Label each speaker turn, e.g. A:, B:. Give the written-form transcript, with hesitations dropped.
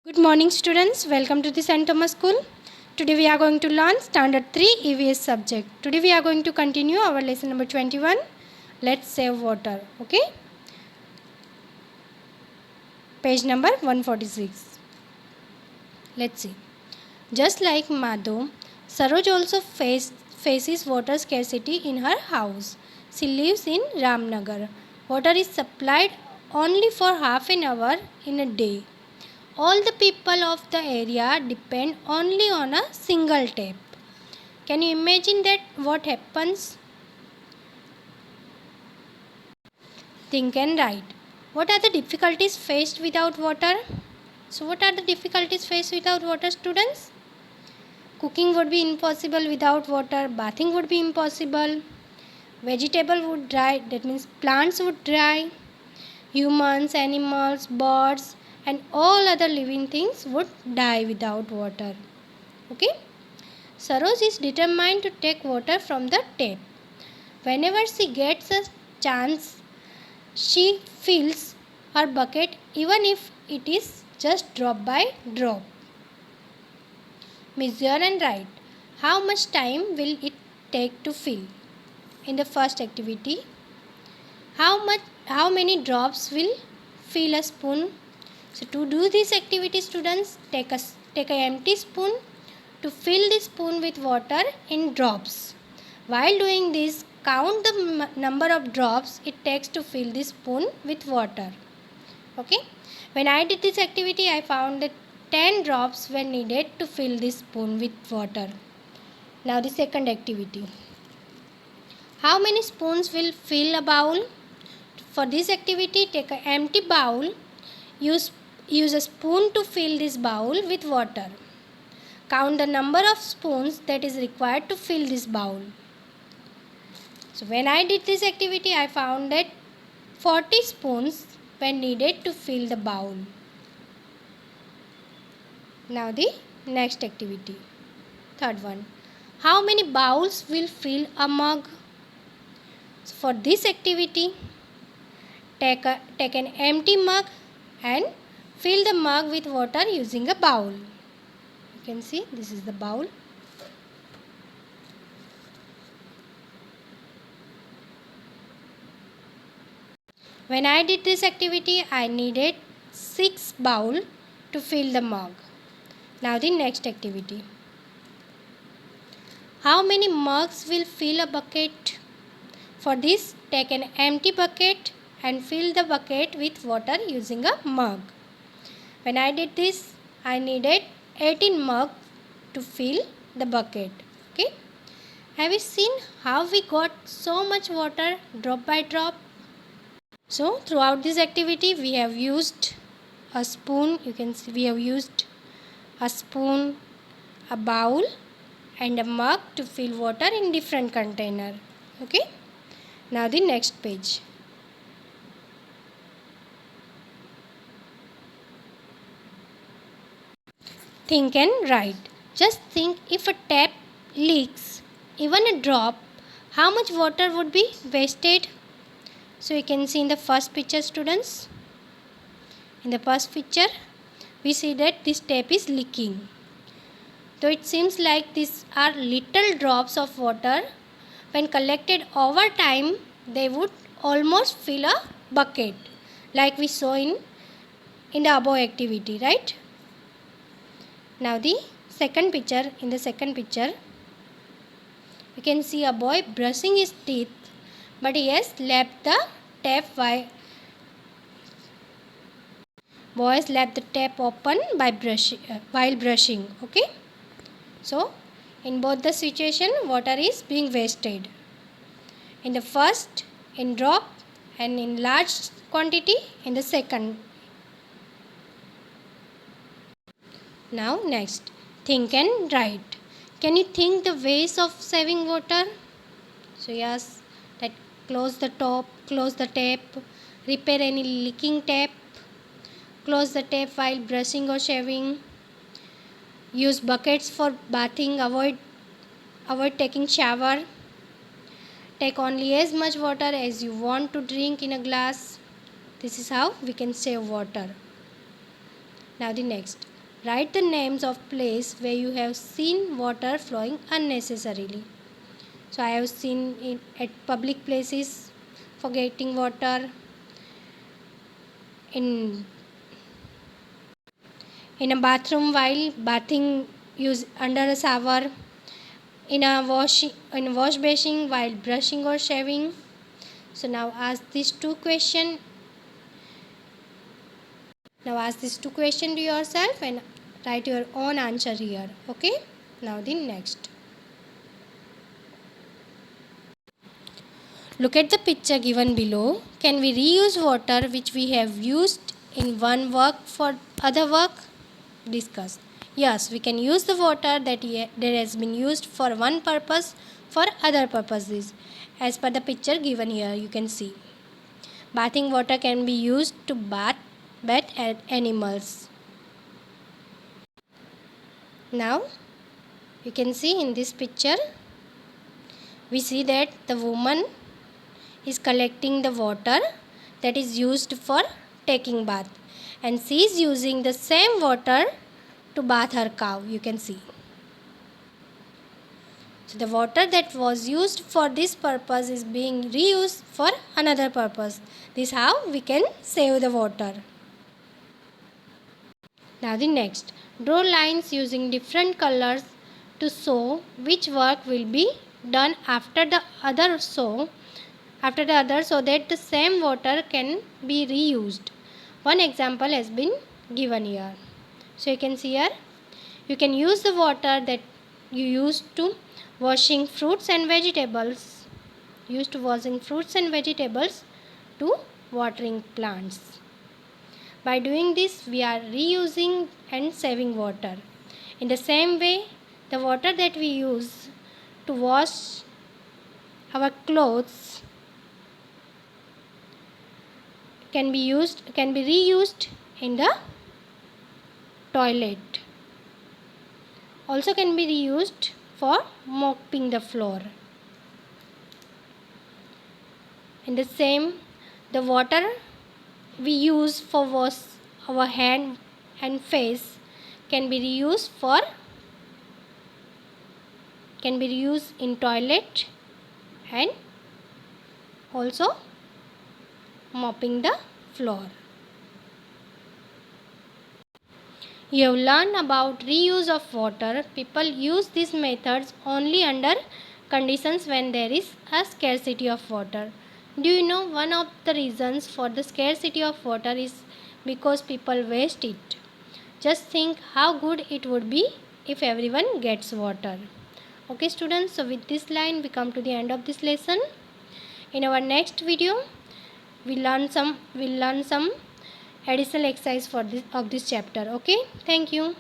A: Good morning students, welcome to the St. Thomas School. Today we are going to learn Standard 3 EVS subject. Today we are going to continue our lesson number 21. Let's save water. Okay. Page number 146. Let's see. Just like Madhu, Saroj also faces water scarcity in her house. She lives in Ramnagar. Water is supplied only for half an hour in a day. All the people of the area depend only on a single tap. Can you imagine that what happens? Think and write. What are the difficulties faced without water? So what are the difficulties faced without water, students? Cooking would be impossible without water. Bathing would be impossible. Vegetable would dry. That means plants would dry. Humans, animals, birds and all other living things would die without water. Okay. Saroj is determined to take water from the tap. Whenever she gets a chance, she fills her bucket even if it is just drop by drop. Measure and write. How much time will it take to fill? In the first activity, how many drops will fill a spoon? So to do this activity, students, take an empty spoon to fill the spoon with water in drops. While doing this, count the number of drops it takes to fill the spoon with water. Okay. When I did this activity, I found that 10 drops were needed to fill this spoon with water. Now the second activity. How many spoons will fill a bowl? For this activity, take an empty bowl. Use a spoon to fill this bowl with water. Count the number of spoons that is required to fill this bowl. So when I did this activity, I found that 40 spoons were needed to fill the bowl. Now the next activity. Third one. How many bowls will fill a mug? So for this activity, take an empty mug and fill the mug with water using a bowl. You can see this is the bowl. When I did this activity, I needed 6 bowls to fill the mug. Now the next activity. How many mugs will fill a bucket? For this, take an empty bucket and fill the bucket with water using a mug. When I did this, I needed 18 mugs to fill the bucket. Okay. Have you seen how we got so much water drop by drop? So throughout this activity, we have used a spoon. You can see we have used a spoon, a bowl and a mug to fill water in different container. Okay. Now the next page. Think and write. Just think, if a tap leaks even a drop, how much water would be wasted? So you can see in the first picture, students. In the first picture, we see that this tap is leaking. Though it seems like these are little drops of water, when collected over time, they would almost fill a bucket, like we saw in the above activity, right? Now the second picture. In the second picture, you can see a boy brushing his teeth, but he has left the tap open while brushing. Okay. So in both the situation, water is being wasted. In the first, in drop, and in large quantity in the second. Now next, think and write. Can you think the ways of saving water? So yes, that close the tap, repair any leaking tap, close the tap while brushing or shaving, use buckets for bathing, avoid taking shower, take only as much water as you want to drink in a glass. This is how we can save water. Now the next. Write the names of place where you have seen water flowing unnecessarily. So I have seen it at public places forgetting water, in a bathroom while bathing, use under a shower, in a wash basin while brushing or shaving. So now ask these two questions to yourself and write your own answer here. Okay, now the next. Look at the picture given below. Can we reuse water which we have used in one work for other work? Discuss. Yes, we can use the water that has been used for one purpose for other purposes. As per the picture given here, you can see. Bathing water can be used to bath animals. Now, you can see in this picture, we see that the woman is collecting the water that is used for taking bath, and she is using the same water to bath her cow. You can see. So the water that was used for this purpose is being reused for another purpose. This is how we can save the water. Now the next. Draw lines using different colors to show which work will be done after the other so that the same water can be reused. One example has been given here. So you can see here, you can use the water that you used to washing fruits and vegetables to watering plants. By doing this, we are reusing and saving water. In the same way, the water that we use to wash our clothes can be reused in the toilet. Also can be reused for mopping the floor. In the same, the water we use for wash our hand and face can be reused in toilet and also mopping the floor. You have learned about reuse of water. People use these methods only under conditions when there is a scarcity of water. Do you know one of the reasons for the scarcity of water is because people waste it? Just think how good it would be if everyone gets water. Okay students, so with this line we come to the end of this lesson. In our next video, we'll learn some additional exercise of this chapter. Okay, thank you.